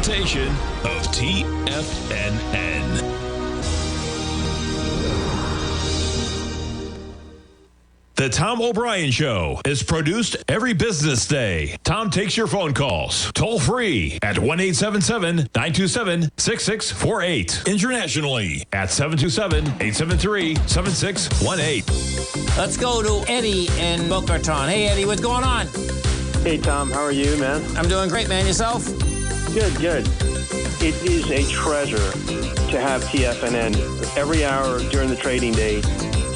presentation of TFNN. The Tom O'Brien Show is produced every business day. Tom takes your phone calls toll free at 1-877-927-6648. Internationally at 727-873-7618. Let's go to Eddie in Boca Raton. Hey, Eddie, what's going on? Hey, Tom. How are you, man? I'm doing great, man. Yourself? Good, good. It is a treasure to have TFNN every hour during the trading day,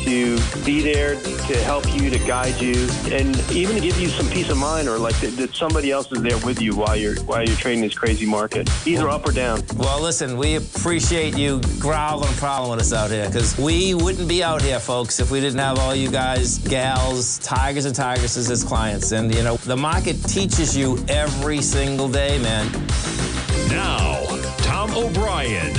to be there to help you, to guide you, and even to give you some peace of mind, or like that somebody else is there with you while you're trading this crazy market, either up or down. Well, listen, we appreciate you growling and prowling with us out here, because we wouldn't be out here, folks, if we didn't have all you guys, gals, tigers and tigresses as clients. And, you know, the market teaches you every single day, man. Now, Tom O'Brien.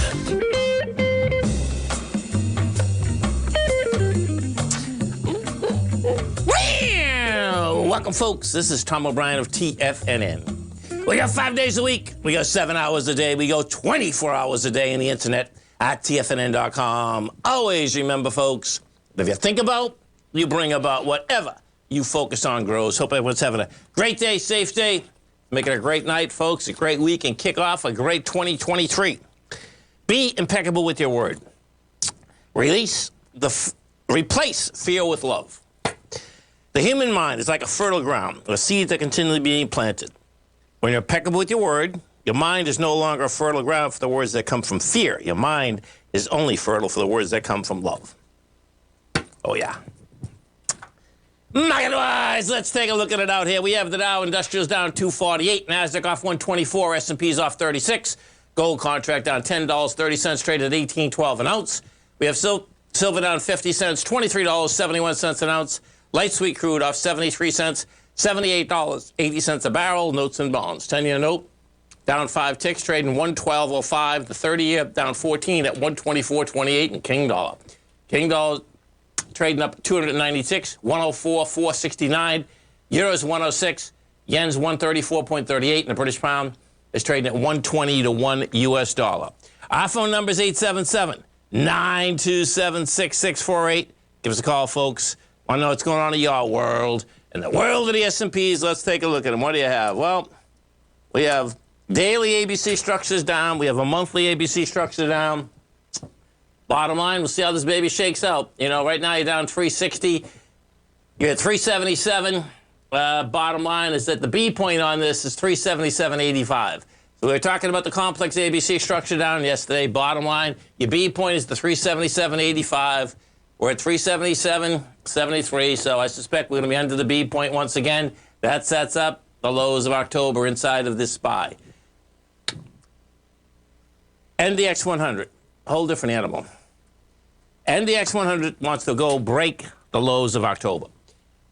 Welcome, folks. This is Tom O'Brien of TFNN. We got 5 days a week. We go 7 hours a day. We go 24 hours a day on the internet at TFNN.com. Always remember, folks, if you think about, you bring about. Whatever you focus on grows. Hope everyone's having a great day, safe day. Make it a great night, folks, a great week, and kick off a great 2023. Be impeccable with your word. Replace fear with love. The human mind is like a fertile ground, a seed that continually being planted. When you're impeccable with your word, your mind is no longer a fertile ground for the words that come from fear. Your mind is only fertile for the words that come from love. Oh, yeah. Market-wise, let's take a look at it out here. We have the Dow Industrials down 248, NASDAQ off 124, S&P's off 36, gold contract down $10.30, traded at $18.12 an ounce. We have silver down 50 cents, $23.71 an ounce. Light sweet crude off 73 cents, $78.80 a barrel. Notes and bonds. 10-year note down 5 ticks, trading 112.05. The 30-year down 14 at 124.28. And King dollar. King dollar trading up 296, 104.469. Euros 106, yen's 134.38, and the British pound is trading at 120 to 1 US dollar. Our phone number is 877-927-6648. Give us a call, folks. Want to know what's going on in your world. In the world of the S&Ps, let's take a look at them. What do you have? Well, we have daily ABC structures down. We have a monthly ABC structure down. Bottom line, we'll see how this baby shakes out. You know, right now you're down 360. You're at 377. Bottom line is that the B point on this is 377.85. So we were talking about the complex ABC structure down yesterday. Bottom line, your B point is the 377.85. We're at 377.73, so I suspect we're going to be under the B point once again. That sets up the lows of October inside of this SPY. NDX 100, whole different animal. NDX 100 wants to go break the lows of October.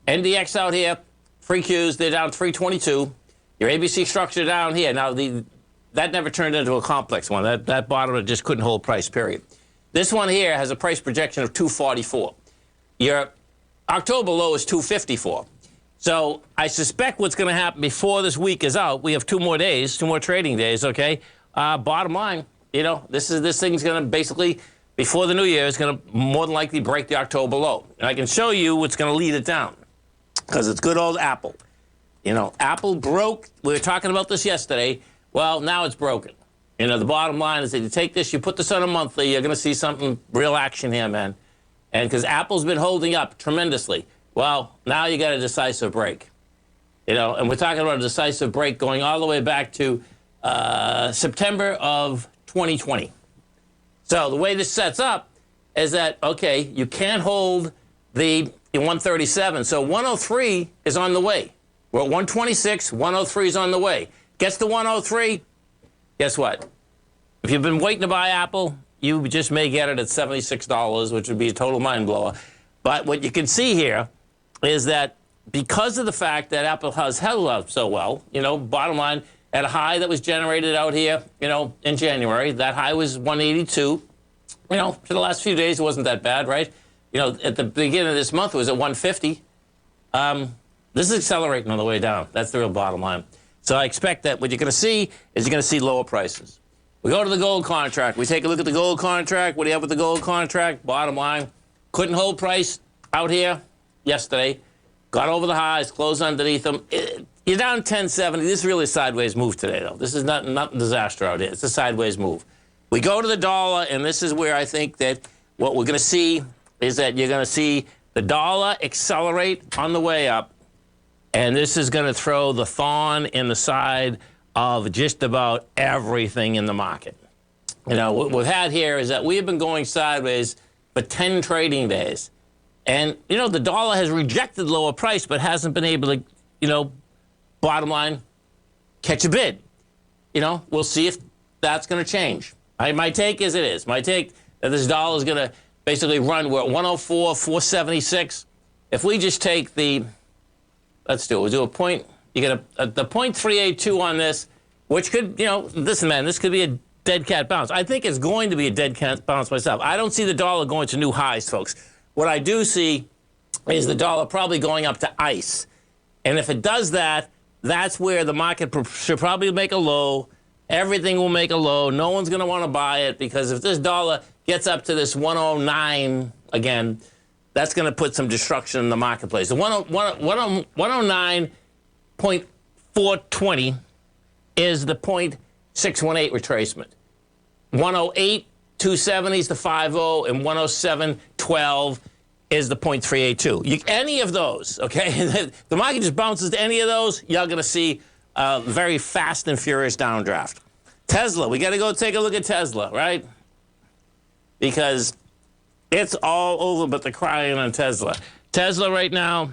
NDX out here, free Qs, they're down 322. Your ABC structure down here. Now, that never turned into a complex one. That bottom just couldn't hold price, period. This one here has a price projection of 244. Your October low is 254. So I suspect what's going to happen before this week is out, we have 2 more days, 2 more trading days, okay? Bottom line, you know, this thing's going to basically, before the new year, is going to more than likely break the October low. And I can show you what's going to lead it down, because it's good old Apple. You know, Apple broke. We were talking about this yesterday. Well, now it's broken. You know, the bottom line is that you take this, you put this on a monthly, you're going to see something real action here, man. And because Apple's been holding up tremendously. Well, now you got a decisive break. You know, and we're talking about a decisive break going all the way back to September of 2020. So the way this sets up is that, okay, you can't hold the 137. So 103 is on the way. We're at 126, 103 is on the way. Gets to 103. Guess what? If you've been waiting to buy Apple, you just may get it at $76, which would be a total mind blower. But what you can see here is that because of the fact that Apple has held up so well, you know, bottom line, at a high that was generated out here, you know, in January, that high was 182. You know, for the last few days, it wasn't that bad, right? You know, at the beginning of this month, it was at 150. This is accelerating on the way down. That's the real bottom line. So I expect that what you're going to see is you're going to see lower prices. We go to the gold contract. We take a look at the gold contract. What do you have with the gold contract? Bottom line, couldn't hold price out here yesterday. Got over the highs, closed underneath them. You're down 1070. This is really a sideways move today, though. This is not a disaster out here. It's a sideways move. We go to the dollar, and this is where I think that what we're going to see is that you're going to see the dollar accelerate on the way up, and this is going to throw the thorn in the side of just about everything in the market. You know, what we've had here is that we have been going sideways for 10 trading days. And, you know, the dollar has rejected lower price, but hasn't been able to, you know, bottom line, catch a bid. You know, we'll see if that's going to change. My take is it is. My take that this dollar is going to basically run. We're at 104, 476. If we just take the, let's do it. We'll do a point. You get the 0.382 on this, which could, you know, listen, man, this could be a dead cat bounce. I think it's going to be a dead cat bounce myself. I don't see the dollar going to new highs, folks. What I do see is the dollar probably going up to ice. And if it does that, that's where the market should probably make a low. Everything will make a low. No one's going to want to buy it because if this dollar gets up to this 109 again, that's going to put some destruction in the marketplace. The 109.420 is the 0.618 retracement. 108, 270 is the 50, and 107.12 is the 0.382. Any of those, okay? If the market just bounces to any of those, you're going to see a very fast and furious downdraft. Tesla, we got to go take a look at Tesla, right? Because it's all over but the crying on Tesla. Tesla right now,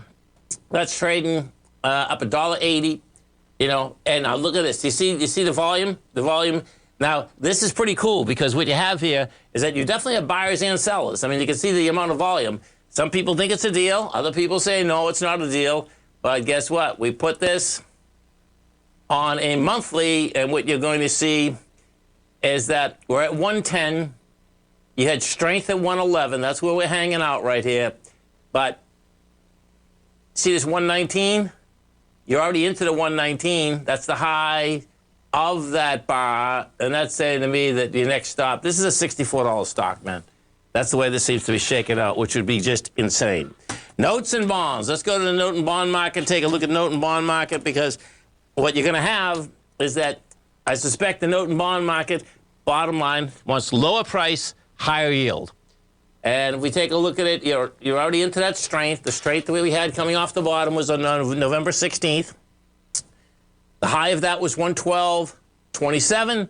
that's trading up $1.80, you know, and now look at this. You see the volume? The volume. Now, this is pretty cool because what you have here is that you definitely have buyers and sellers. I mean, you can see the amount of volume. Some people think it's a deal. Other people say, no, it's not a deal. But guess what? We put this on a monthly, and what you're going to see is that we're at 110. You had strength at 111. That's where we're hanging out right here. But see this 119? You're already into the 119. That's the high of that bar, and that's saying to me that the next stop, this is a $64 stock, man. That's the way this seems to be shaken out, which would be just insane. Notes and bonds. Let's go to the note and bond market, take a look at note and bond market, because what you're going to have is that I suspect the note and bond market, bottom line, wants lower price, higher yield. And if we take a look at it, you're already into that strength. The strength that we had coming off the bottom was on November 16th. The high of that was 112.27,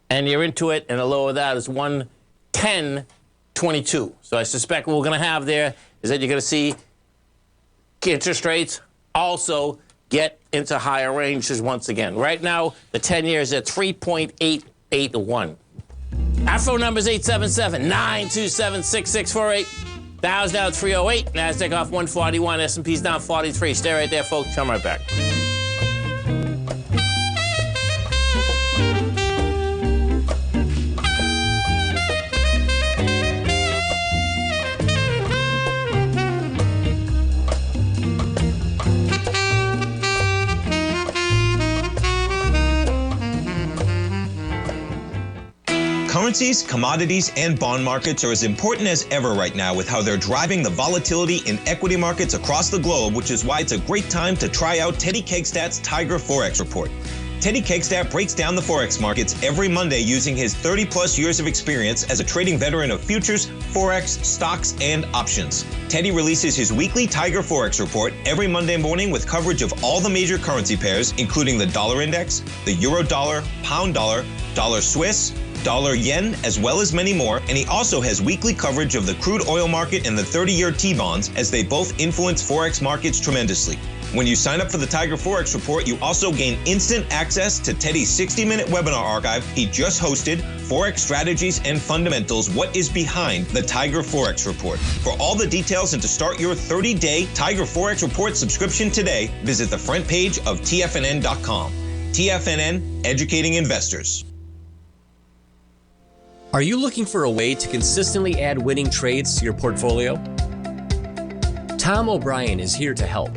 and you're into it, and the low of that is 110.22. So I suspect what we're going to have there is that you're going to see interest rates also get into higher ranges once again. Right now, the 10-year is at 3.881. Our phone number is 877-927-6648. Dow's down 308, NASDAQ off 141, S&P's down 43. Stay right there, folks. Come right back. Currencies, commodities, and bond markets are as important as ever right now with how they're driving the volatility in equity markets across the globe, which is why it's a great time to try out Teddy Kegstat's Tiger Forex Report. Teddy Kegstat breaks down the Forex markets every Monday using his 30-plus years of experience as a trading veteran of futures, Forex, stocks, and options. Teddy releases his weekly Tiger Forex Report every Monday morning with coverage of all the major currency pairs, including the dollar index, the euro dollar, pound dollar, dollar Swiss, dollar yen, as well as many more, and he also has weekly coverage of the crude oil market and the 30-year T-bonds, as they both influence Forex markets tremendously. When you sign up for the Tiger Forex Report, you also gain instant access to Teddy's 60-minute webinar archive he just hosted, Forex Strategies and Fundamentals, What is Behind the Tiger Forex Report. For all the details and to start your 30-day Tiger Forex Report subscription today, visit the front page of TFNN.com. TFNN, educating investors. Are you looking for a way to consistently add winning trades to your portfolio? Tom O'Brien is here to help.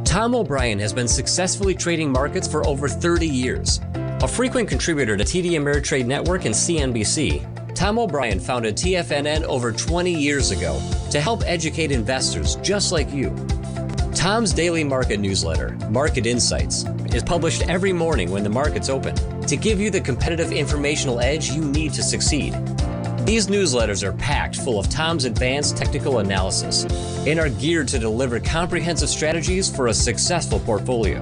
Tom O'Brien has been successfully trading markets for over 30 years. A frequent contributor to TD Ameritrade Network and CNBC, Tom O'Brien founded TFNN over 20 years ago to help educate investors just like you. Tom's daily market newsletter, Market Insights, is published every morning when the market's open to give you the competitive informational edge you need to succeed. These newsletters are packed full of Tom's advanced technical analysis and are geared to deliver comprehensive strategies for a successful portfolio.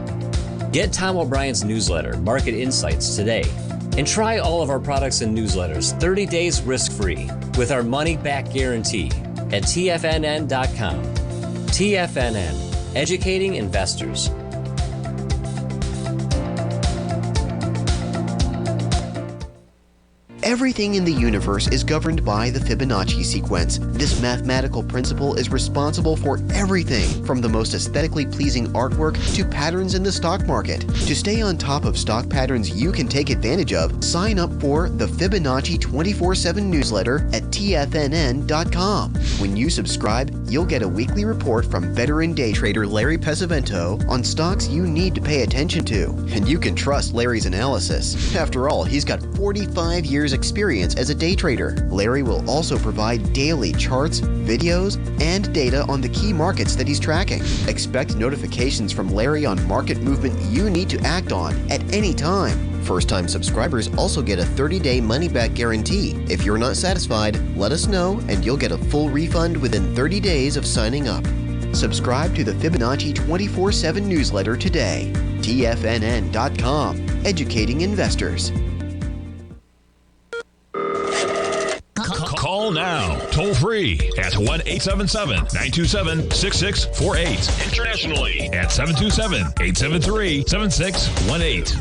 Get Tom O'Brien's newsletter, Market Insights, today and try all of our products and newsletters 30 days risk-free with our money-back guarantee at TFNN.com. TFNN, educating investors. Everything in the universe is governed by the Fibonacci sequence. This mathematical principle is responsible for everything from the most aesthetically pleasing artwork to patterns in the stock market. To stay on top of stock patterns you can take advantage of, sign up for the Fibonacci 24/7 newsletter at TFNN.com. When you subscribe, you'll get a weekly report from veteran day trader Larry Pesavento on stocks you need to pay attention to. And you can trust Larry's analysis. After all, he's got 45 years experience as a day trader. Larry will also provide daily charts, videos, and data on the key markets that he's tracking. Expect notifications from Larry on market movement you need to act on at any time. First-time subscribers also get a 30-day money-back guarantee. If you're not satisfied, let us know and you'll get a full refund within 30 days of signing up. Subscribe to the Fibonacci 24/7 newsletter today. TFNN.com, educating investors. Call now, toll free at 1-877-927-6648. Internationally at 727-873-7618.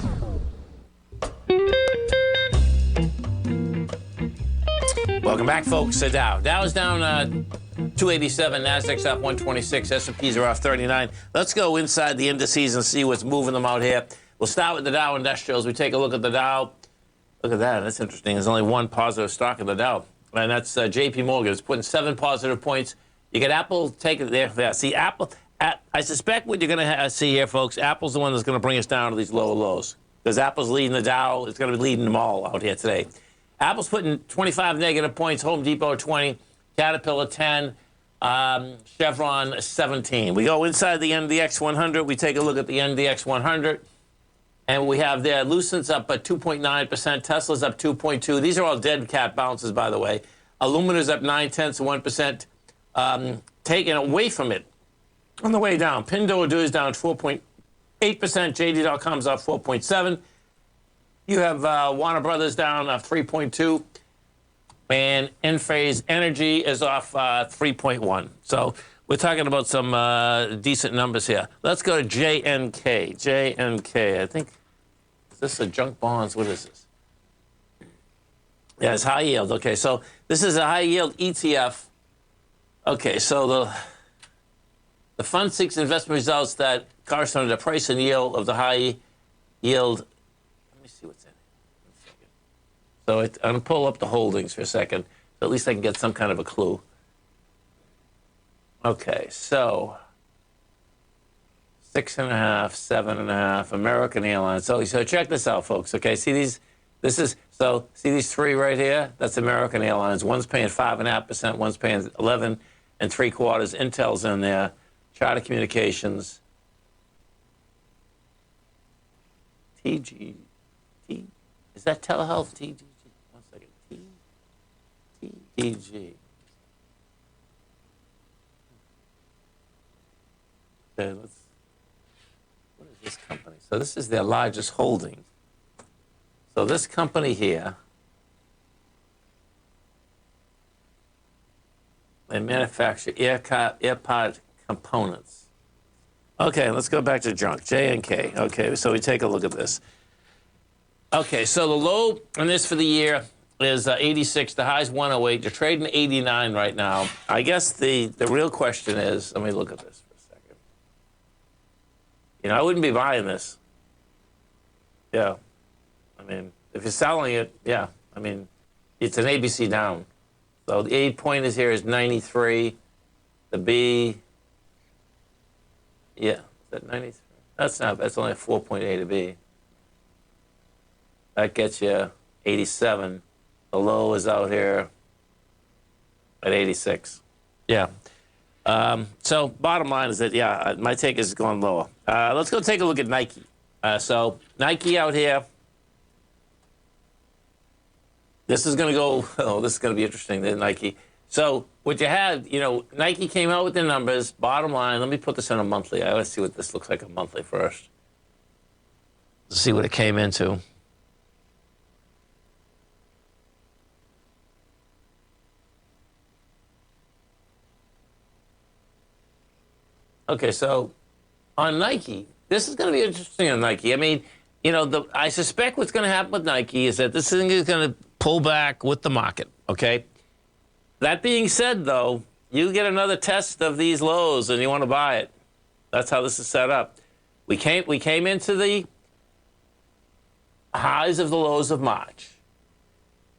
Welcome back, folks, to Dow. Dow is down 287, Nasdaq's up 126, S&Ps are off 39. Let's go inside the indices and see what's moving them out here. We'll start with the Dow Industrials. We take a look at the Dow. Look at that. That's interesting. There's only one positive stock in the Dow, and that's J.P. Morgan. It's putting 7 positive points. You get Apple, take it there. See, Apple, I suspect what you're going to see here, folks, Apple's the one that's going to bring us down to these lower lows. Because Apple's leading the Dow. It's going to be leading them all out here today. Apple's putting 25 negative points, Home Depot 20, Caterpillar 10, Chevron 17. We go inside the NDX 100. We take a look at the NDX 100. And we have there, Lucent's up at 2.9%, Tesla's up 2.2%. These are all dead cat bounces, by the way. Illumina's up 0.9%, taken away from it on the way down. Pinduoduo is down 4.8%, JD.com's up 4.7%. You have Warner Brothers down 3.2%, and Enphase Energy is off 3.1%. So we're talking about some decent numbers here. Let's go to JNK. JNK, I think, is this a junk bonds? What is this? Yeah, it's high yield. Okay, so this is a high yield ETF. Okay, so the fund seeks investment results that correspond to the price and yield of the high yield. Let me see what's in it. So I'm going to pull up the holdings for a second, so at least I can get some kind of a clue. Okay, so 6.5, 7.5, American Airlines. So check this out, folks. Okay, see these? See these three right here? That's American Airlines. One's paying 5.5%, one's paying 11 3/4. Intel's in there. Charter Communications. TG. Is that telehealth? TGG. 1 second. TG. Okay, what is this company? So this is their largest holding. So this company here, they manufacture AirPod components. Okay, let's go back to junk. J&K. Okay, so we take a look at this. Okay, so the low on this for the year is 86. The high's 108. You're trading 89 right now. I guess the real question is, let me look at this. You know, I wouldn't be buying this. Yeah. I mean, if you're selling it, yeah. I mean, it's an ABC down. So the 8 point is here is 93. The B, yeah, that 93? That's not. That's only a 4.8 to B. That gets you 87. The low is out here at 86. Yeah. So bottom line is that, yeah, my take is going lower. Let's go take a look at Nike. So Nike out here. This is going to go, oh, this is going to be interesting, the Nike. So what you had, you know, Nike came out with their numbers. Bottom line, let me put this in a monthly. I want to see what this looks like a monthly first. Let's see what it came into. Okay, so on Nike, this is going to be interesting on Nike. I mean, you know, I suspect what's going to happen with Nike is that this thing is going to pull back with the market, okay? That being said, though, you get another test of these lows and you want to buy it. That's how this is set up. We came into the highs of the lows of March.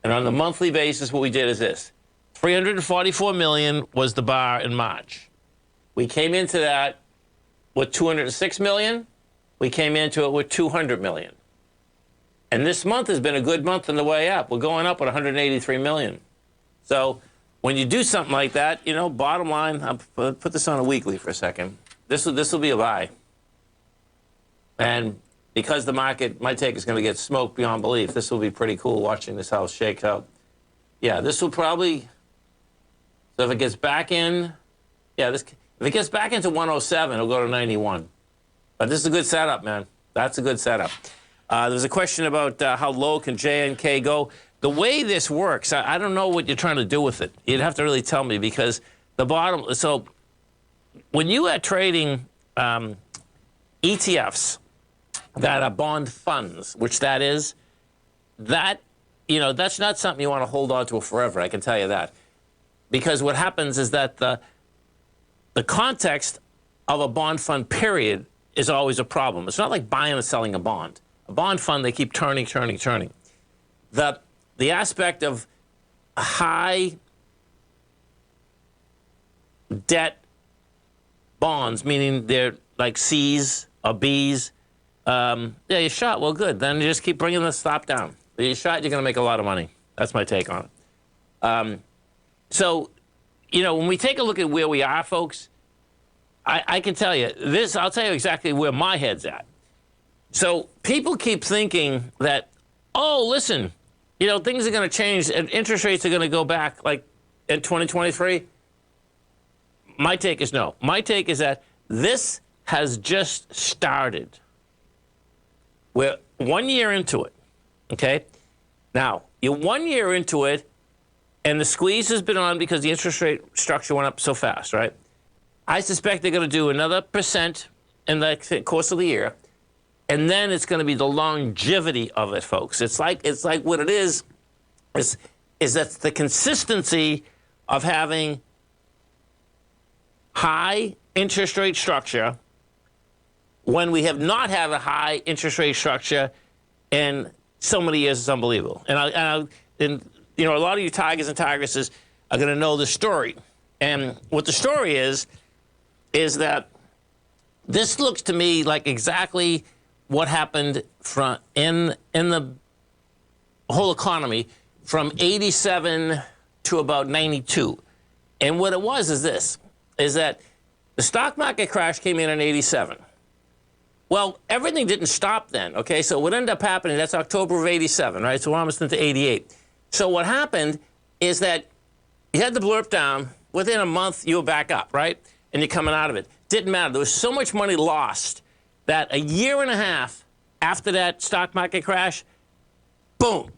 And on the monthly basis, what we did is this. 344 million was the bar in March. We came into that with 206 million. We came into it with 200 million. And this month has been a good month on the way up. We're going up with 183 million. So when you do something like that, you know, bottom line, I'll put this on a weekly for a second. This will be a buy. And because the market, my take, is going to get smoked beyond belief, this will be pretty cool watching this house shake out. Yeah, this will probably, so if it gets back in, yeah, if it gets back into 107, it'll go to 91. But this is a good setup, man. That's a good setup. There's a question about how low can J and K go. The way this works, I don't know what you're trying to do with it. You'd have to really tell me, because the bottom, so when you are trading ETFs that are bond funds, which that is, that, you know, that's not something you want to hold on to forever, I can tell you that. Because what happens is that the context of a bond fund period is always a problem. It's not like buying and selling a bond. A bond fund, they keep turning. The aspect of high debt bonds, meaning they're like C's or B's, yeah, you shot, well, good. Then you just keep bringing the stop down. You shot, you're going to make a lot of money. That's my take on it. So, you know, when we take a look at where we are, folks, I can tell you this, I'll tell you exactly where my head's at. So people keep thinking that, oh, listen, you know, things are going to change and interest rates are going to go back like in 2023. My take is no. My take is that this has just started. We're 1 year into it, okay? Now, you're 1 year into it, and the squeeze has been on because the interest rate structure went up so fast, right? I suspect they're going to do another % in the course of the year, and then it's going to be the longevity of it, folks. It's like what it is that the consistency of having high interest rate structure when we have not had a high interest rate structure in so many years. It's unbelievable. And you know, a lot of you Tigers and Tigresses are going to know the story. And what the story is that this looks to me like exactly what happened in the whole economy from 87 to about 92. And what it was is this, is that the stock market crash came in 87. Well, everything didn't stop then, okay? So what ended up happening, that's October of 87, right? So we're almost into 88. So what happened is that you had the blurb down. Within a month, you were back up, right? And you're coming out of it. Didn't matter. There was so much money lost that a year and a half after that stock market crash, boom,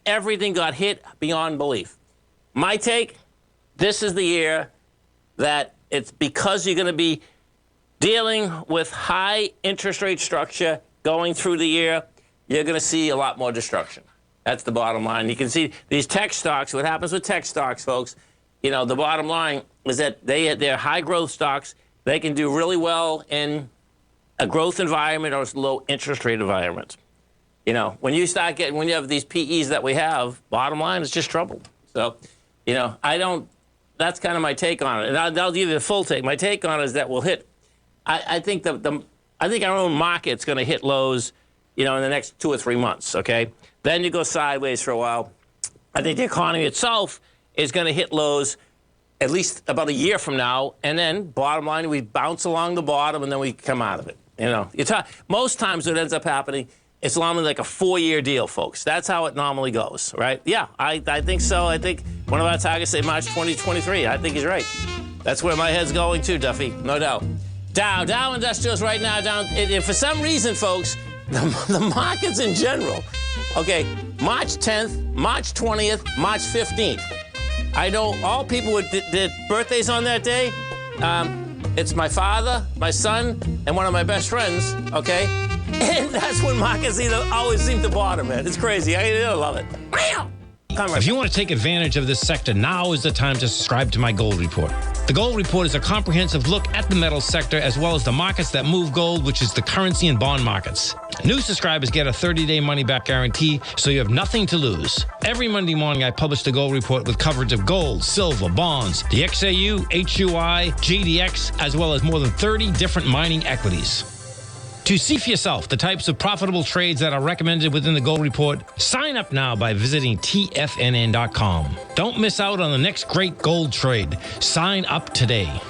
everything got hit beyond belief. My take, this is the year that it's because you're going to be dealing with high interest rate structure going through the year, you're going to see a lot more destruction. That's the bottom line. You can see these tech stocks, what happens with tech stocks, folks, you know, the bottom line is that they're high growth stocks. They can do really well in a growth environment or a low interest rate environment. You know, when you have these PEs that we have, bottom line is just trouble. So, you know, that's kind of my take on it. And I'll give you the full take. My take on it is that we'll hit I think I think our own market's going to hit lows, in the next 2 or 3 months, okay? Then you go sideways for a while. I think the economy itself is going to hit lows at least about a year from now, and then bottom line, we bounce along the bottom, and then we come out of it. Most times what ends up happening, it's normally like a 4-year deal, folks. That's how it normally goes, right? Yeah, I think so. I think one of our targets say March 2023. I think he's right. That's where my head's going too, Duffy, no doubt. Dow Industrials right now down. And for some reason, folks, the markets in general, okay, March 10th, March 20th, March 15th. I know all people with did birthdays on that day. It's my father, my son, and one of my best friends, okay? And that's when markets always seem to bottom, man. It's crazy. I love it. If you want to take advantage of this sector, now is the time to subscribe to my Gold Report. The Gold Report is a comprehensive look at the metals sector as well as the markets that move gold, which is the currency and bond markets. New subscribers get a 30-day money-back guarantee, so you have nothing to lose. Every Monday morning, I publish the Gold Report with coverage of gold, silver, bonds, the XAU, HUI, GDX, as well as more than 30 different mining equities. To see for yourself the types of profitable trades that are recommended within the Gold Report, sign up now by visiting TFNN.com. Don't miss out on the next great gold trade. Sign up today.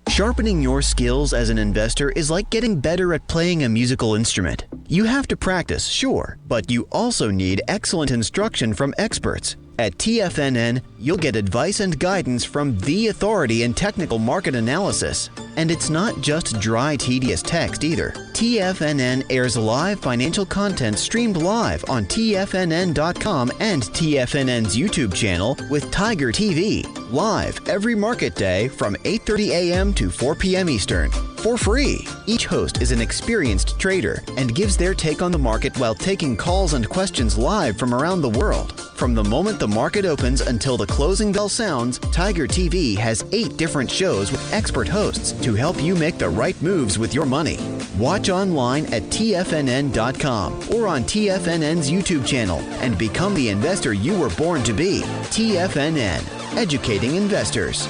Sharpening your skills as an investor is like getting better at playing a musical instrument. You have to practice, sure, but you also need excellent instruction from experts. At TFNN, you'll get advice and guidance from the authority in technical market analysis. And it's not just dry, tedious text either. TFNN airs live financial content streamed live on TFNN.com and TFNN's YouTube channel with Tiger TV, live every market day from 8:30 a.m. to 4 p.m. Eastern, for free. Each host is an experienced trader and gives their take on the market while taking calls and questions live from around the world. From the moment the market opens until the closing bell sounds, Tiger TV has 8 different shows with expert hosts to help you make the right moves with your money. Watch online at TFNN.com or on TFNN's YouTube channel and become the investor you were born to be. TFNN, educating investors.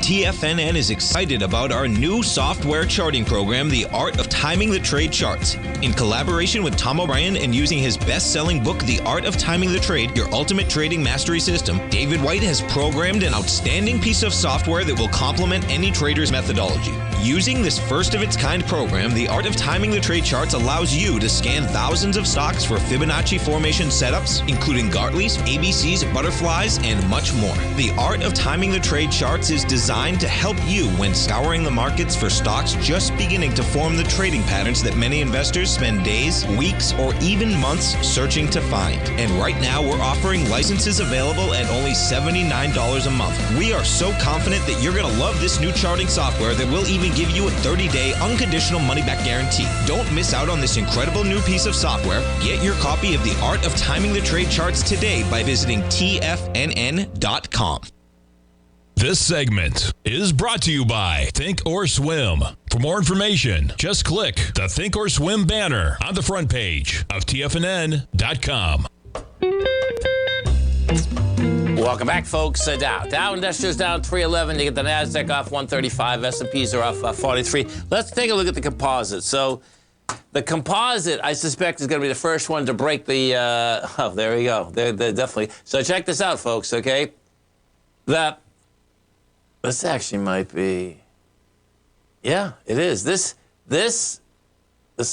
TFNN is excited about our new software charting program, The Art of Timing the Trade Charts. In collaboration with Tom O'Brien and using his best-selling book, The Art of Timing the Trade, Your Ultimate Trading Mastery System, David White has programmed an outstanding piece of software that will complement any trader's methodology. Using this first-of-its-kind program, The Art of Timing the Trade Charts allows you to scan thousands of stocks for Fibonacci formation setups, including Gartleys, ABCs, butterflies, and much more. The Art of Timing the Trade Charts is designed to help you when scouring the markets for stocks just beginning to form the trading patterns that many investors spend days, weeks, or even months searching to find. And right now, we're offering licenses available at only $79 a month. We are so confident that you're going to love this new charting software that will even give you a 30-day unconditional money-back guarantee. Don't miss out on this incredible new piece of software. Get your copy of The Art of Timing the Trade Charts today by visiting TFNN.com. This segment is brought to you by Thinkorswim. For more information, just click the Thinkorswim banner on the front page of TFNN.com. Welcome back, folks. Dow Industrials down 311. You get the NASDAQ off 135. S&Ps are off 43. Let's take a look at the composite. So the composite, I suspect, is going to be the first one to break the... oh, there we go. They're definitely... So check this out, folks, okay? This actually might be... Yeah, it is. This is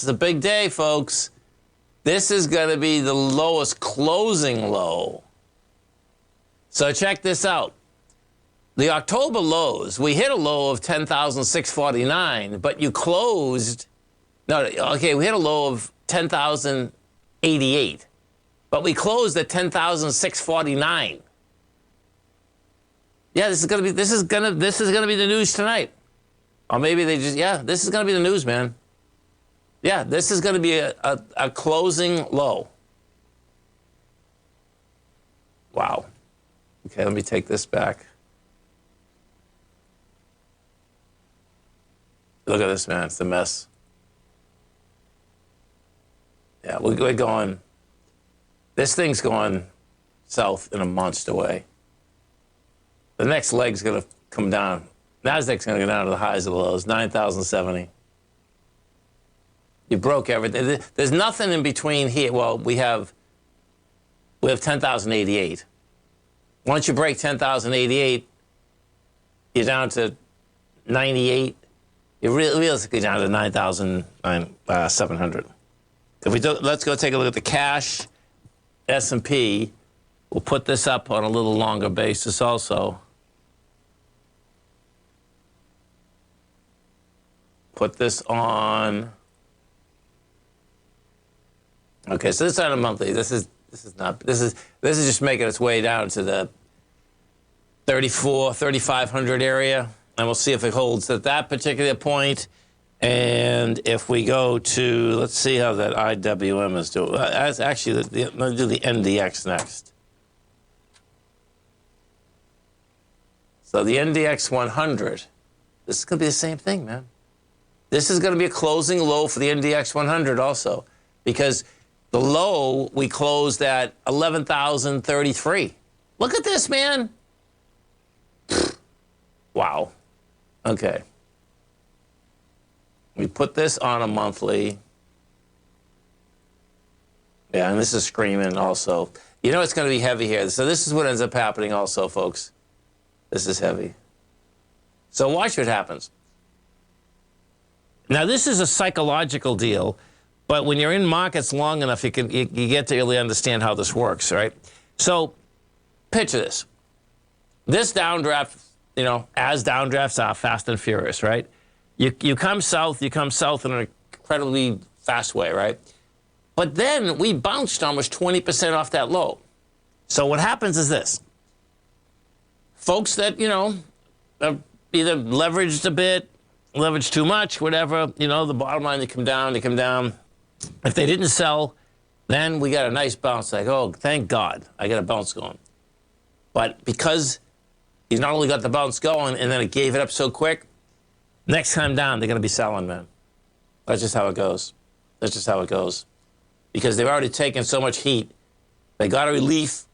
a big day, folks. This is going to be the lowest closing low. So check this out. The October lows, we hit a low of 10,649, but you closed... No, okay, we hit a low of 10,088, but we closed at 10,649. Yeah, this is gonna be the news tonight. Or maybe they just, yeah, this is gonna be the news, man. Yeah, this is gonna be a closing low. Wow. Okay, let me take this back. Look at this, man. It's a mess. Yeah, we're going. This thing's going south in a monster way. The next leg's going to come down. Nasdaq's going to go down to the highs of the lows, 9,070. You broke everything. There's nothing in between here. Well, we have 10,088. Once you break 10,088, you're down to 98. You're realistically down to 9,700. Let's go take a look at the cash S&P. We'll put this up on a little longer basis also. Put this on. Okay, so this is on a monthly. This is just making its way down to the 3,500 area, and we'll see if it holds at that particular point. And if we go to, let's see how that IWM is doing. That's actually, let's do the NDX next. So the NDX 100, this is going to be the same thing, man. This is going to be a closing low for the NDX 100 also, because the low we closed at 11,033. Look at this, man. Wow. Okay. We put this on a monthly. Yeah, and this is screaming also. You know it's going to be heavy here. So this is what ends up happening also, folks. This is heavy. So watch what happens. Now, this is a psychological deal, but when you're in markets long enough, you get to really understand how this works, right? So picture this. This downdraft, you know, as downdrafts are, fast and furious, right? You come south in an incredibly fast way, right? But then we bounced almost 20% off that low. So what happens is this. Folks that, you know, are either leveraged a bit, leveraged too much, whatever, you know, the bottom line, they come down. If they didn't sell, then we got a nice bounce. Like, oh, thank God, I got a bounce going. But because you not only got the bounce going and then it gave it up so quick, next time down, they're going to be selling, man. That's just how it goes. That's just how it goes. Because they've already taken so much heat. They got a relief,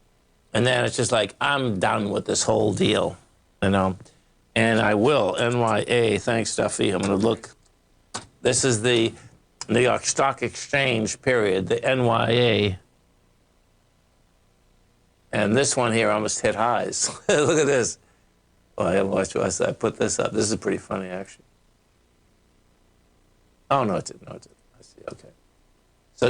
and then it's just like, I'm done with this whole deal, you know. And I will, NYA, thanks, Duffy. I'm going to look. This is the New York Stock Exchange, period, the NYA. And this one here almost hit highs. Look at this. Oh, I watch I put this up. This is pretty funny, actually. Oh, no, it didn't. No, it didn't. I see, okay. So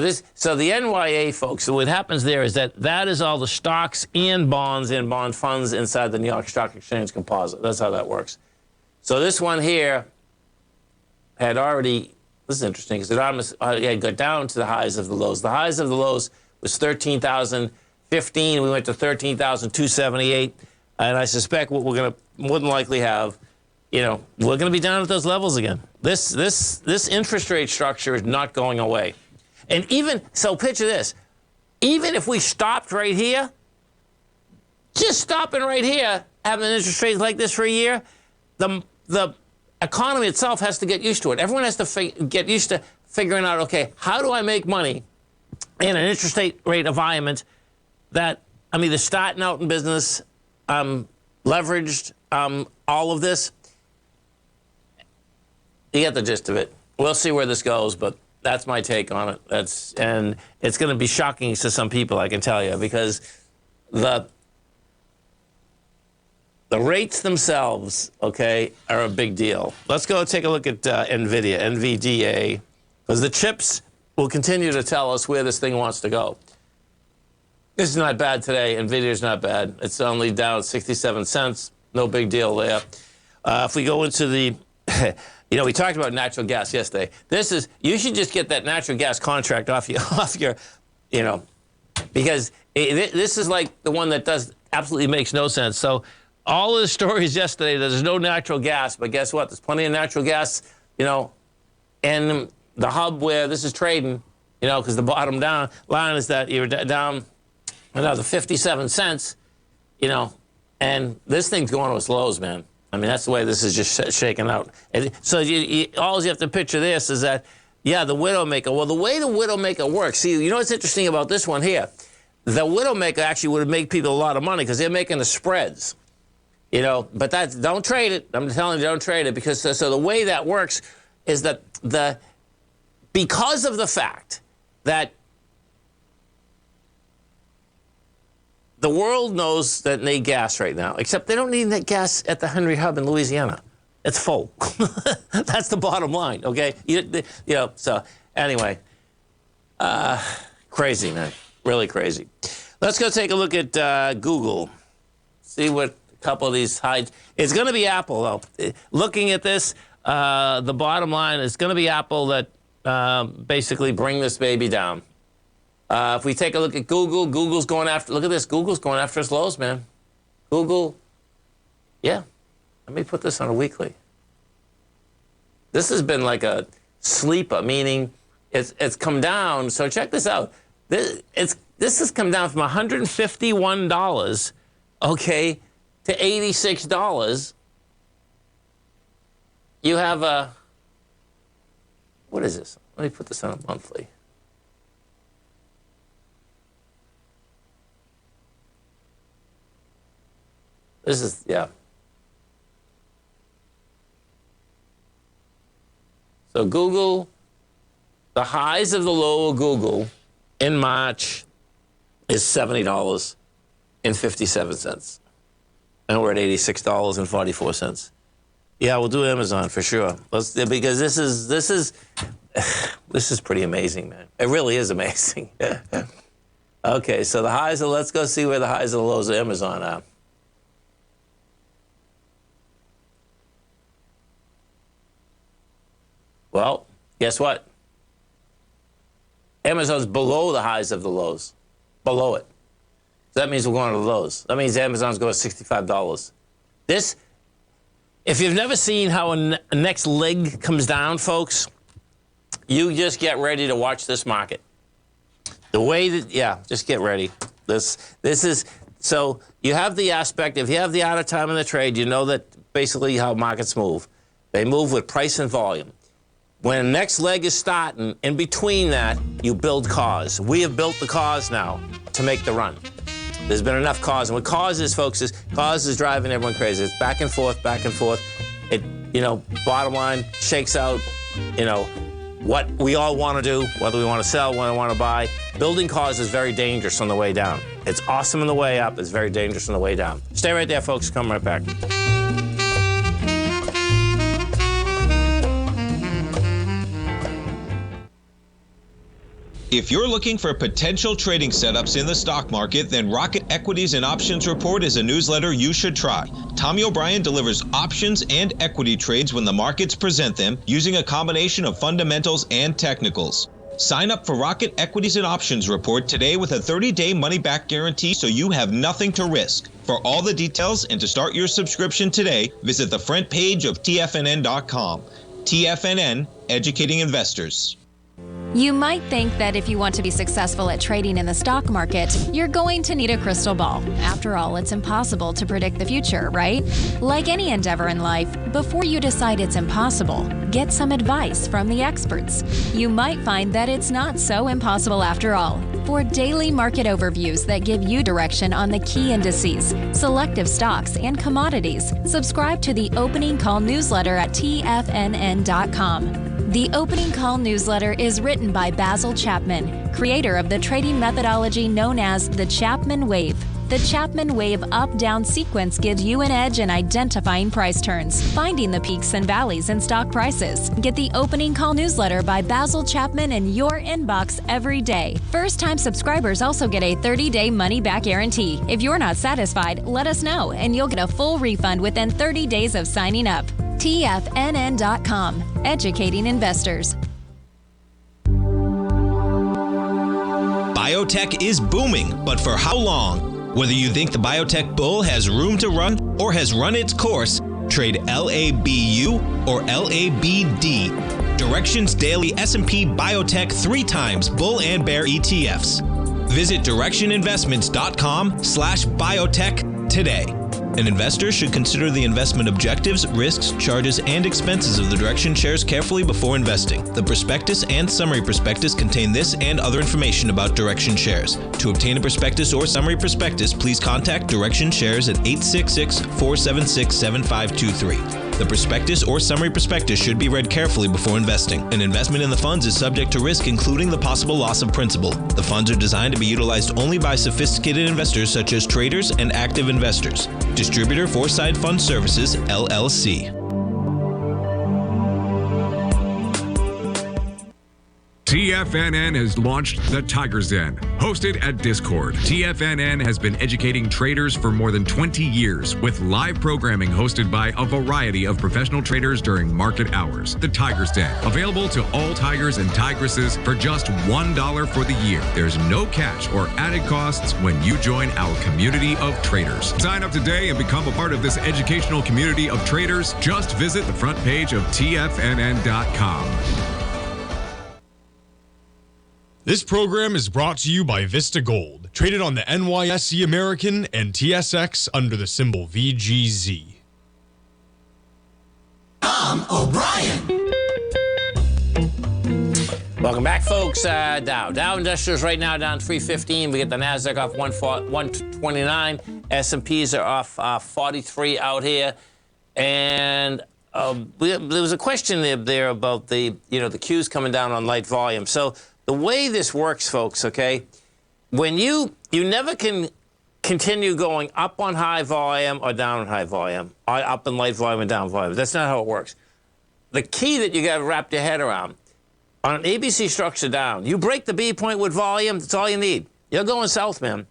the NYA, folks, so what happens there is that is all the stocks and bonds and bond funds inside the New York Stock Exchange composite. That's how that works. So this one here had already, this is interesting, because it almost had got down to the highs of the lows. The highs of the lows was 13,015. We went to 13,278. And I suspect what we're going to more than likely have, you know, we're going to be down at those levels again. This interest rate structure is not going away. And even, so picture this, even if we stopped right here, just stopping right here, having an interest rate like this for a year, the economy itself has to get used to it. Everyone has to get used to figuring out, okay, how do I make money in an interest rate environment that I'm either starting out in business, leveraged, all of this. You get the gist of it. We'll see where this goes, but that's my take on it. And it's going to be shocking to some people, I can tell you, because the rates themselves, okay, are a big deal. Let's go take a look at NVDA, because the chips will continue to tell us where this thing wants to go. This is not bad today. NVIDIA's not bad. It's only down 67 cents. No big deal there. If we go into the, you know, we talked about natural gas yesterday. This is, you should just get that natural gas contract off your, you know, because this is like the one that absolutely makes no sense. So all of the stories yesterday, there's no natural gas, but guess what? There's plenty of natural gas, you know, and the hub where this is trading, you know, because the bottom down line is that you're down another 57 cents, you know, and this thing's going to its lows, man. I mean, that's the way this is just shaking out. And so all you have to picture this is that, yeah, the Widowmaker. Well, the way the Widowmaker works, see, you know what's interesting about this one here? the widowmaker actually would have made people a lot of money because they're making the spreads. But don't trade it. I'm telling you, don't trade it, because so the way that works is that because of the fact that the world knows that they need gas right now, except they don't need that gas at the Henry Hub in Louisiana. It's full. That's the bottom line, okay? So anyway, crazy, man. Really crazy. Let's go take a look at Google. See what a couple of these hides. It's going to be Apple, though. Looking at this, the bottom line is going to be Apple that basically bring this baby down. If we take a look at Google, Google's going after, look at this, Google's going after its lows, man. Google, yeah. Let me put this on a weekly. This has been like a sleeper, meaning it's come down. So check this out. This has come down from $151, okay, to $86. You have a, what is this? Let me put this on a monthly. This is, yeah. So Google, the highs of the low of Google in March is $70.57. And we're at $86.44. Yeah, we'll do Amazon for sure. Because this is pretty amazing, man. It really is amazing. Okay, so the highs of, let's go see where the highs of the lows of Amazon are. Well, guess what? Amazon's below the highs of the lows. Below it. So that means we're going to the lows. That means Amazon's going to $65. This, if you've never seen how a next leg comes down, folks, you just get ready to watch this market. The way that, yeah, just get ready. This is, so you have the aspect, if you have the out of time in the trade, you know that basically how markets move. They move with price and volume. When the next leg is starting, in between that, you build cause. We have built the cause now to make the run. There's been enough cause. And what cause is, folks, is cause is driving everyone crazy. It's back and forth, back and forth. It, bottom line, shakes out, what we all want to do, whether we want to sell, whether we want to buy. Building cause is very dangerous on the way down. It's awesome on the way up. It's very dangerous on the way down. Stay right there, folks. Come right back. If you're looking for potential trading setups in the stock market, then Rocket Equities and Options Report is a newsletter you should try. Tommy O'Brien delivers options and equity trades when the markets present them, using a combination of fundamentals and technicals. Sign up for Rocket Equities and Options Report today with a 30-day money-back guarantee, so you have nothing to risk. For all the details and to start your subscription today, visit the front page of TFNN.com. TFNN, educating investors. You might think that if you want to be successful at trading in the stock market, you're going to need a crystal ball. After all, it's impossible to predict the future, right? Like any endeavor in life, before you decide it's impossible, get some advice from the experts. You might find that it's not so impossible after all. For daily market overviews that give you direction on the key indices, selective stocks, and commodities, subscribe to the Opening Call newsletter at TFNN.com. The Opening Call newsletter is written by Basil Chapman, creator of the trading methodology known as the Chapman Wave. The Chapman Wave up-down sequence gives you an edge in identifying price turns, finding the peaks and valleys in stock prices. Get the Opening Call newsletter by Basil Chapman in your inbox every day. First-time subscribers also get a 30-day money-back guarantee. If you're not satisfied, let us know, and you'll get a full refund within 30 days of signing up. TFNN.com, educating investors. Biotech is booming, but for how long? Whether you think the biotech bull has room to run or has run its course, trade LABU or LABD. Direction's daily S&P Biotech 3 times bull and bear ETFs. Visit directioninvestments.com/biotech today. An investor should consider the investment objectives, risks, charges, and expenses of the Direction shares carefully before investing. The prospectus and summary prospectus contain this and other information about Direction shares. To obtain a prospectus or summary prospectus, please contact Direction Shares at 866-476-7523. The prospectus or summary prospectus should be read carefully before investing. An investment in the funds is subject to risk, including the possible loss of principal. The funds are designed to be utilized only by sophisticated investors such as traders and active investors. Distributor Foreside Fund Services, LLC. TFNN has launched the Tiger's Den. Hosted at Discord, TFNN has been educating traders for more than 20 years with live programming hosted by a variety of professional traders during market hours. The Tiger's Den, available to all tigers and tigresses for just $1 for the year. There's no catch or added costs when you join our community of traders. Sign up today and become a part of this educational community of traders. Just visit the front page of TFNN.com. This program is brought to you by Vista Gold, traded on the NYSE American and TSX under the symbol VGZ. Tom O'Brien. Welcome back, folks. Dow Industrials right now down 315. We get the Nasdaq off 129. S&Ps are off 43 out here, and there was a question there about the Qs coming down on light volume. So the way this works, folks, okay, when you never can continue going up on high volume or down on high volume, or up in light volume and down volume. That's not how it works. The key that you got to wrap your head around, on an ABC structure down, you break the B point with volume, that's all you need. You're going south, man.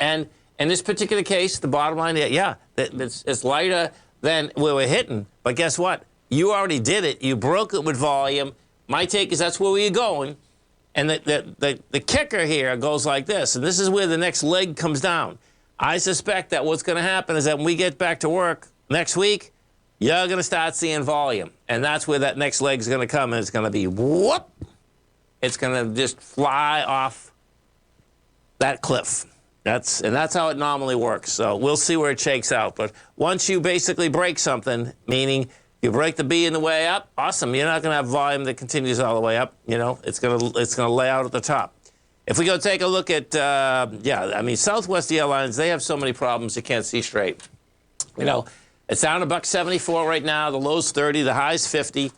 And in this particular case, the bottom line, it's lighter than where we're hitting. But guess what? You already did it. You broke it with volume. My take is that's where we're going. And the kicker here goes like this, and this is where the next leg comes down. I suspect that what's going to happen is that when we get back to work next week, you're going to start seeing volume. And that's where that next leg is going to come, and it's going to be whoop. It's going to just fly off that cliff. That's how it normally works. So we'll see where it shakes out. But once you basically break something, meaning you break the B in the way up, awesome. You're not going to have volume that continues all the way up. It's going to lay out at the top. If we go take a look at, Southwest Airlines, they have so many problems you can't see straight. It's down $1.74 right now. The low's 30, the high's 50.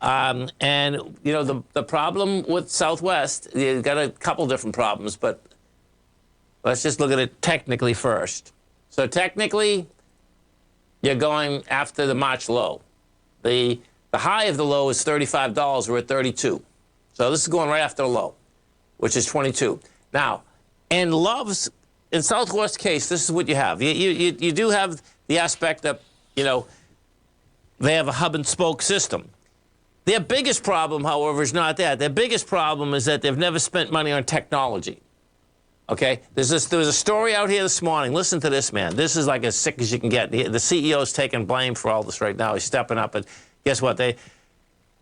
The problem with Southwest, you've got a couple different problems, but let's just look at it technically first. So technically, you're going after the March low. The high of the low is $35. We're at 32. So this is going right after the low, which is 22. Now, in Southwest case, this is what you have. You do have the aspect that, they have a hub and spoke system. Their biggest problem, however, is not that. Their biggest problem is that they've never spent money on technology. Okay? There was a story out here this morning. Listen to this, man. This is like as sick as you can get. The CEO's taking blame for all this right now. He's stepping up, and guess what? They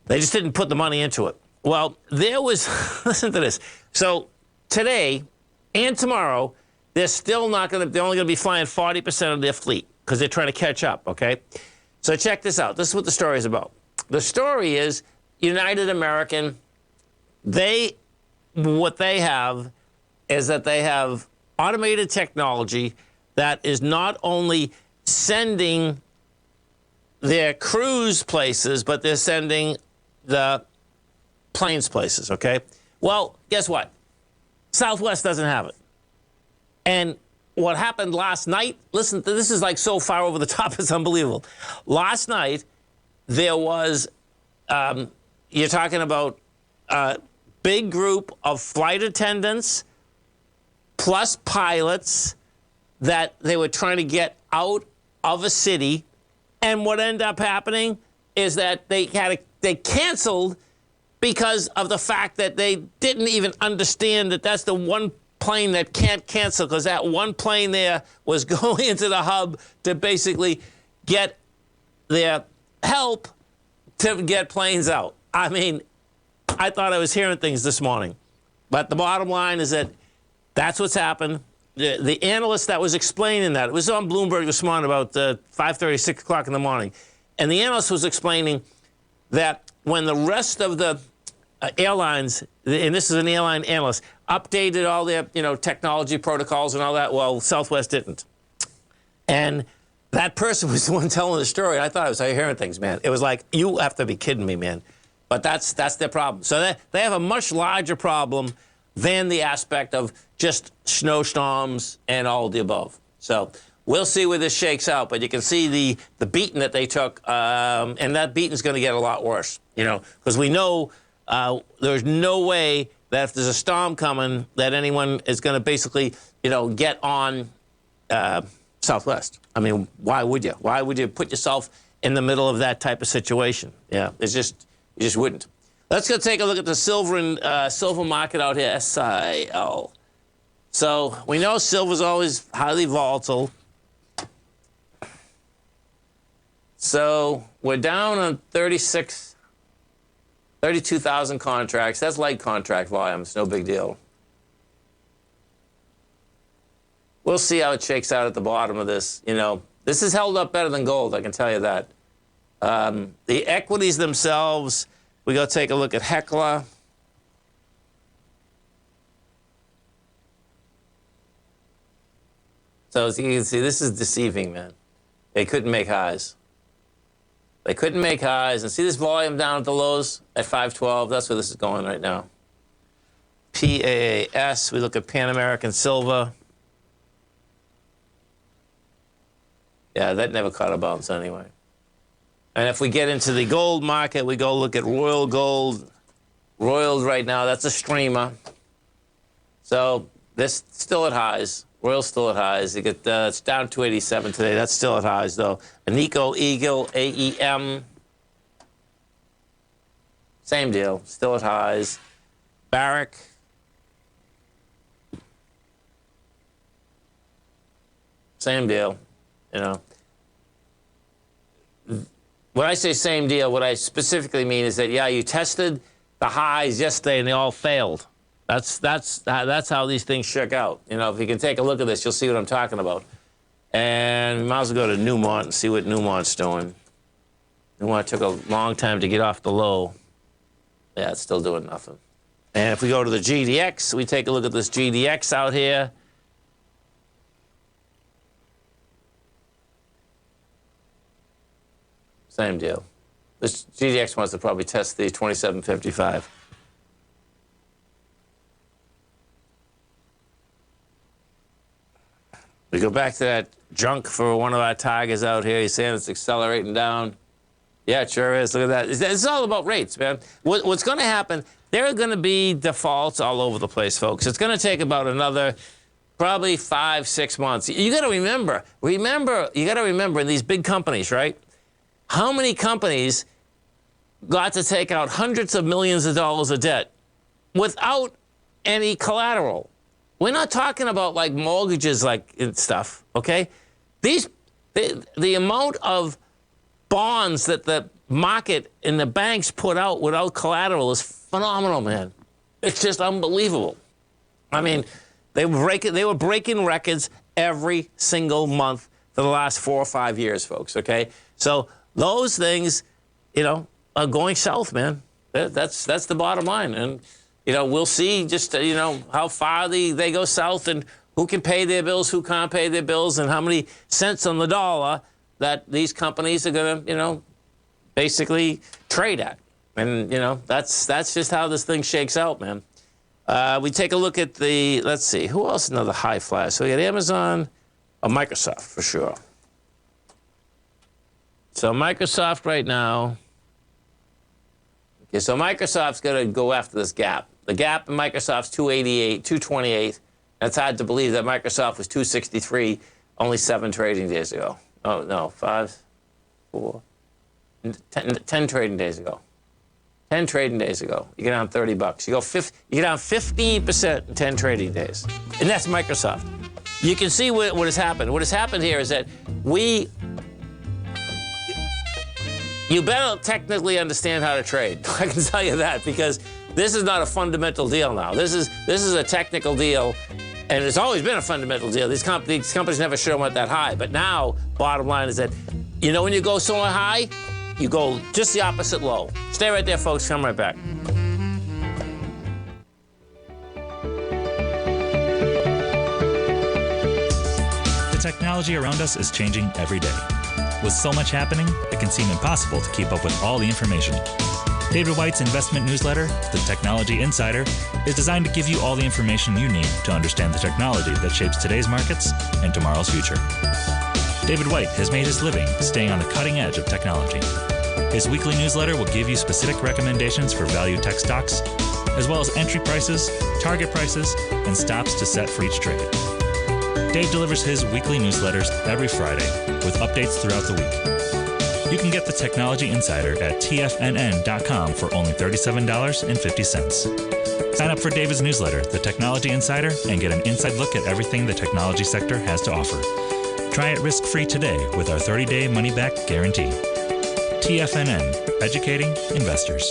just didn't put the money into it. Well, there was, listen to this. So today and tomorrow, they're only going to be flying 40% of their fleet because they're trying to catch up, okay? So check this out. This is what the story is about. The story is United American, what they have is that they have automated technology that is not only sending their crews places, but they're sending the planes places, okay? Well, guess what? Southwest doesn't have it. And what happened last night, listen, this is like so far over the top, it's unbelievable. Last night, there was, you're talking about a big group of flight attendants plus pilots that they were trying to get out of a city. And what ended up happening is that they canceled because of the fact that they didn't even understand that that's the one plane that can't cancel, because that one plane there was going into the hub to basically get their help to get planes out. I mean, I thought I was hearing things this morning. But the bottom line is that that's what's happened. the analyst that was explaining that, it was on Bloomberg this morning about 5:30, 6 o'clock in the morning, and the analyst was explaining that when the rest of the airlines, and this is an airline analyst, updated all their technology protocols and all that, well, Southwest didn't. And that person was the one telling the story. I thought I was hearing things, man. It was like, you have to be kidding me, man. But that's their problem. So they have a much larger problem than the aspect of just snowstorms and all of the above. So we'll see where this shakes out. But you can see the beating that they took, and that beating's going to get a lot worse, because we know there's no way that if there's a storm coming that anyone is going to basically, get on Southwest. I mean, why would you? Why would you put yourself in the middle of that type of situation? Yeah, you just wouldn't. Let's go take a look at the silver market out here, SIL. So we know silver's always highly volatile. So we're down on 32,000 contracts. That's light contract volume. It's no big deal. We'll see how it shakes out at the bottom of this. This has held up better than gold, I can tell you that. The equities themselves, we go take a look at Hecla. So as you can see, this is deceiving, man. They couldn't make highs. They couldn't make highs. And see this volume down at the lows at 512? That's where this is going right now. PAAS, we look at Pan American Silver. Yeah, that never caught a bounce anyway. And if we get into the gold market, we go look at Royal Gold. Royal right now, that's a streamer. So this still at highs. Royal's still at highs. You get it's down 287 today. That's still at highs though. Anico, Eagle, AEM. Same deal, still at highs. Barrick. Same deal, When I say same deal, what I specifically mean is that, yeah, you tested the highs yesterday and they all failed. That's how these things shook out. If you can take a look at this, you'll see what I'm talking about. And we might as well go to Newmont and see what Newmont's doing. Newmont took a long time to get off the low. Yeah, it's still doing nothing. And if we go to the GDX, we take a look at this GDX out here. Same deal. This GDX wants to probably test the 2755. We go back to that junk for one of our tigers out here. He's saying it's accelerating down. Yeah, it sure is. Look at that. It's all about rates, man. What's going to happen, there are going to be defaults all over the place, folks. It's going to take about another probably 5-6 months. You got to remember, in these big companies, right? How many companies got to take out hundreds of millions of dollars of debt without any collateral? We're not talking about like mortgages and stuff, okay? The amount of bonds that the market and the banks put out without collateral is phenomenal, man. It's just unbelievable. I mean, they were breaking records every single month for the last 4 or 5 years, folks, okay? So those things, are going south, man. That's the bottom line. And, we'll see just, how far they go south and who can pay their bills, who can't pay their bills, and how many cents on the dollar that these companies are going to, basically trade at. And, that's just how this thing shakes out, man. We take a look at let's see, who else another high flash? So we got Amazon or Microsoft for sure. So Microsoft right now, okay, so Microsoft's going to go after this gap. The gap in Microsoft's 228. That's hard to believe that Microsoft was 263 only 7 trading days ago. Oh, no, 5, 4, 10 trading days ago. 10 trading days ago. You get down $30. You get down 15% in 10 trading days. And that's Microsoft. You can see what has happened. What has happened here is that you better technically understand how to trade. I can tell you that, because this is not a fundamental deal now. This is a technical deal, And it's always been a fundamental deal. These companies never show them at that high. But now, bottom line is that, you know when you go somewhere high, you go just the opposite low. Stay right there, folks. Come right back. The technology around us is changing every day. With so much happening, it can seem impossible to keep up with all the information. David White's investment newsletter, The Technology Insider, is designed to give you all the information you need to understand the technology that shapes today's markets and tomorrow's future. David White has made his living staying on the cutting edge of technology. His weekly newsletter will give you specific recommendations for value tech stocks, as well as entry prices, target prices, and stops to set for each trade. Dave delivers his weekly newsletters every Friday with updates throughout the week. You can get the Technology Insider at TFNN.com for only $37.50. Sign up for David's newsletter, The Technology Insider, and get an inside look at everything the technology sector has to offer. Try it risk-free today with our 30-day money-back guarantee. TFNN, educating investors.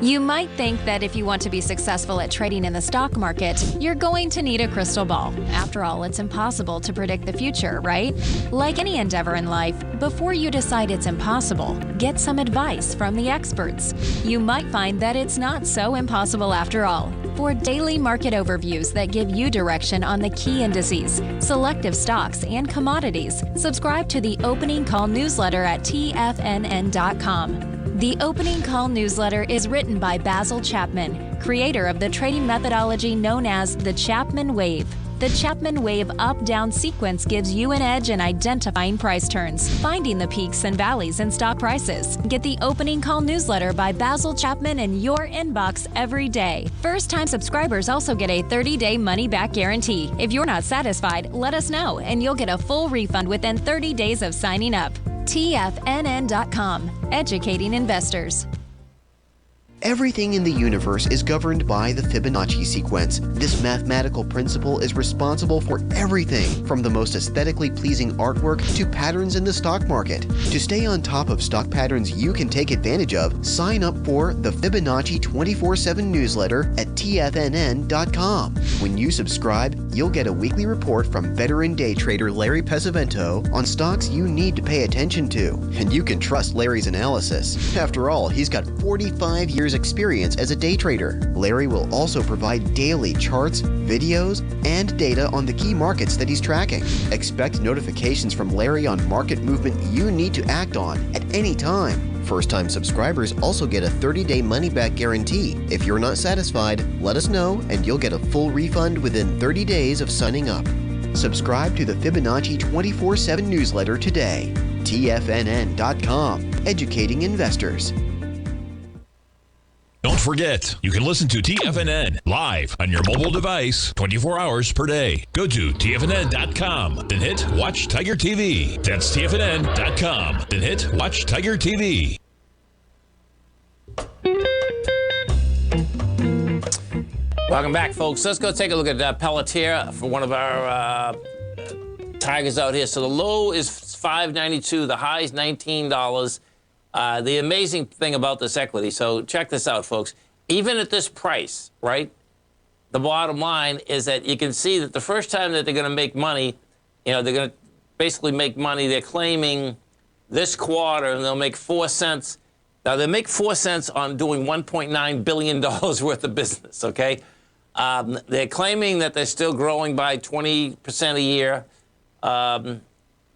You might think that if you want to be successful at trading in the stock market, you're going to need a crystal ball. After all, it's impossible to predict the future, right? Like any endeavor in life, before you decide it's impossible, get some advice from the experts. You might find that it's not so impossible after all. For daily market overviews that give you direction on the key indices, selective stocks, and commodities, subscribe to the Opening Call newsletter at TFNN.com. The Opening Call newsletter is written by Basil Chapman, creator of the trading methodology known as the Chapman Wave. The Chapman Wave up-down sequence gives you an edge in identifying price turns, finding the peaks and valleys in stock prices. Get the Opening Call newsletter by Basil Chapman in your inbox every day. First-time subscribers also get a 30-day money-back guarantee. If you're not satisfied, let us know, and you'll get a full refund within 30 days of signing up. TFNN.com, educating investors. Everything in the universe is governed by the Fibonacci sequence. This mathematical principle is responsible for everything from the most aesthetically pleasing artwork to patterns in the stock market. To stay on top of stock patterns you can take advantage of, sign up for the Fibonacci 24/7 newsletter at TFNN.com. When you subscribe, you'll get a weekly report from veteran day trader Larry Pesavento on stocks you need to pay attention to. And you can trust Larry's analysis. After all, he's got 45 years experience as a day trader. Larry will also provide daily charts, videos, and data on the key markets that he's tracking. Expect notifications from Larry on market movement you need to act on at any time. First-time subscribers also get a 30-day money-back guarantee. If you're not satisfied, let us know and you'll get a full refund within 30 days of signing up. Subscribe to the Fibonacci 24/7 newsletter today. TFNN.com, educating investors. Don't forget, you can listen to TFNN live on your mobile device 24 hours per day. Go to TFNN.com, then hit Watch Tiger TV. That's TFNN.com, then hit Watch Tiger TV. Welcome back, folks. Let's go take a look at Pelletier for one of our tigers out here. So the low is $5.92, the high is $19. The amazing thing about this equity, so check this out, folks. Even at this price, right, the bottom line is that you can see that the first time that they're going to make money, you know, they're going to basically make money. They're claiming this quarter, and they'll make 4 cents. Now, they make 4 cents on doing $1.9 billion worth of business, okay? They're claiming that they're still growing by 20% a year in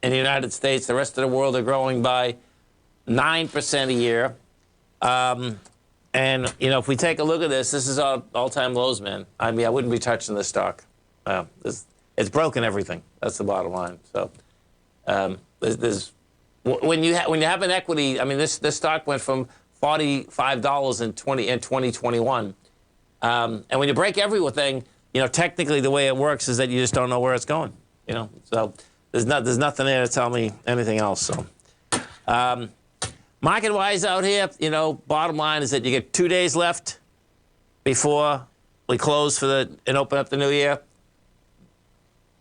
the United States. The rest of the world are growing by 9% a year. And, you know, if we take a look at this is all-time lows, man. I mean, I wouldn't be touching this stock. It's broken everything. That's the bottom line. So when you have an equity, I mean, this stock went from $45 in 2021. And when you break everything, you know, technically the way it works is that you just don't know where it's going, you know. So there's nothing there to tell me anything else. So market-wise out here, you know, bottom line is that you get 2 days left before we close and open up the new year.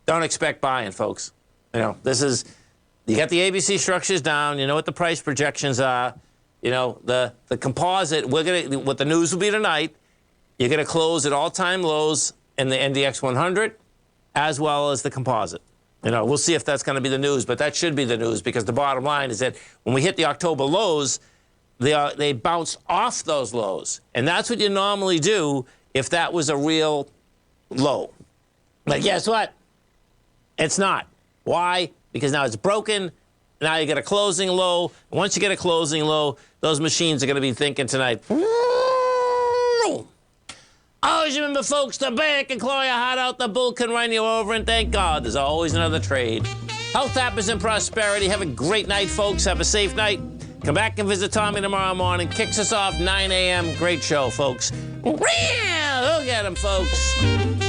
Don't expect buying, folks. You know, you got the ABC structures down. You know what the price projections are. You know, the composite, what the news will be tonight. You're going to close at all-time lows in the NDX 100 as well as the composite. You know, we'll see if that's going to be the news, but that should be the news because the bottom line is that when we hit the October lows, they bounce off those lows. And that's what you normally do if that was a real low. But guess what? It's not. Why? Because now it's broken. Now you get a closing low. Once you get a closing low, those machines are going to be thinking tonight. Always remember, folks, the bear can claw your heart out, the bull can run you over, and thank God there's always another trade. Health, happiness, and prosperity. Have a great night, folks. Have a safe night. Come back and visit Tommy tomorrow morning. Kicks us off 9 a.m. Great show, folks. Look at him, folks.